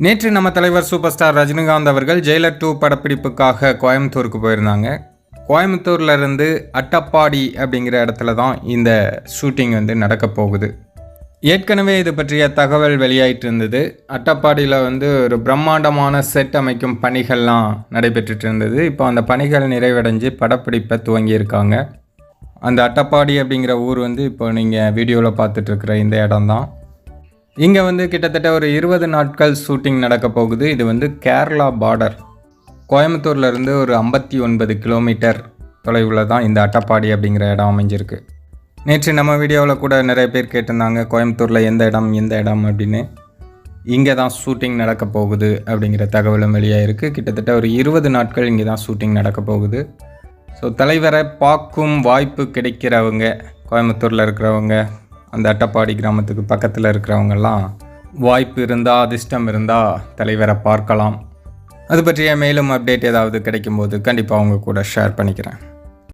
நேற்று நம்ம தலைவர் சூப்பர் ஸ்டார் ரஜினிகாந்த் அவர்கள் ஜெயிலர் 2 படப்பிடிப்புக்காக கோயம்புத்தூருக்கு போயிருந்தாங்க. கோயம்புத்தூர்லேருந்து அட்டப்பாடி அப்படிங்கிற இடத்துல தான் இந்த ஷூட்டிங் நடக்க போகுது. ஏற்கனவே இது பற்றிய தகவல் வெளியாயிட்டு இருந்தது. அட்டப்பாடியில் ஒரு பிரம்மாண்டமான செட் அமைக்கும் பணிகள்லாம் நடைபெற்றுட்டு இருந்தது. இப்போ அந்த பணிகள் நிறைவடைஞ்சு படப்பிடிப்பை துவங்கியிருக்காங்க. அந்த அட்டப்பாடி அப்படிங்கிற ஊர் இப்போ நீங்கள் வீடியோவில் பார்த்துட்ருக்கிற இந்த இடம் தான். இங்கே கிட்டத்தட்ட ஒரு 20 நாட்கள் ஷூட்டிங் நடக்க போகுது. இது கேரளா பார்டர். கோயம்புத்தூர்லேருந்து ஒரு 59 கிலோமீட்டர் தொலைவில் தான் இந்த அட்டப்பாடி அப்படிங்கிற இடம் அமைஞ்சிருக்கு. நேற்று நம்ம வீடியோவில் கூட நிறைய பேர் கேட்டிருந்தாங்க, கோயம்புத்தூரில் எந்த இடம் அப்படின்னு. இங்கே தான் ஷூட்டிங் நடக்க போகுது அப்படிங்கிற தகவலும் வெளியாகிருக்கு. கிட்டத்தட்ட ஒரு 20 நாட்கள் இங்கே தான் ஷூட்டிங் நடக்க போகுது. ஸோ தலைவரை பார்க்கும் வாய்ப்பு கிடைக்கிறவங்க, கோயம்புத்தூரில் இருக்கிறவங்க, அந்த அட்டப்பாடி கிராமத்துக்கு பக்கத்தில் இருக்கிறவங்கெல்லாம் வாய்ப்பு இருந்தால், அதிர்ஷ்டம் இருந்தால் தலைவரை பார்க்கலாம். அது பற்றிய மேலும் அப்டேட் ஏதாவது கிடைக்கும்போது கண்டிப்பாக அவங்க கூட ஷேர் பண்ணிக்கிறேன்.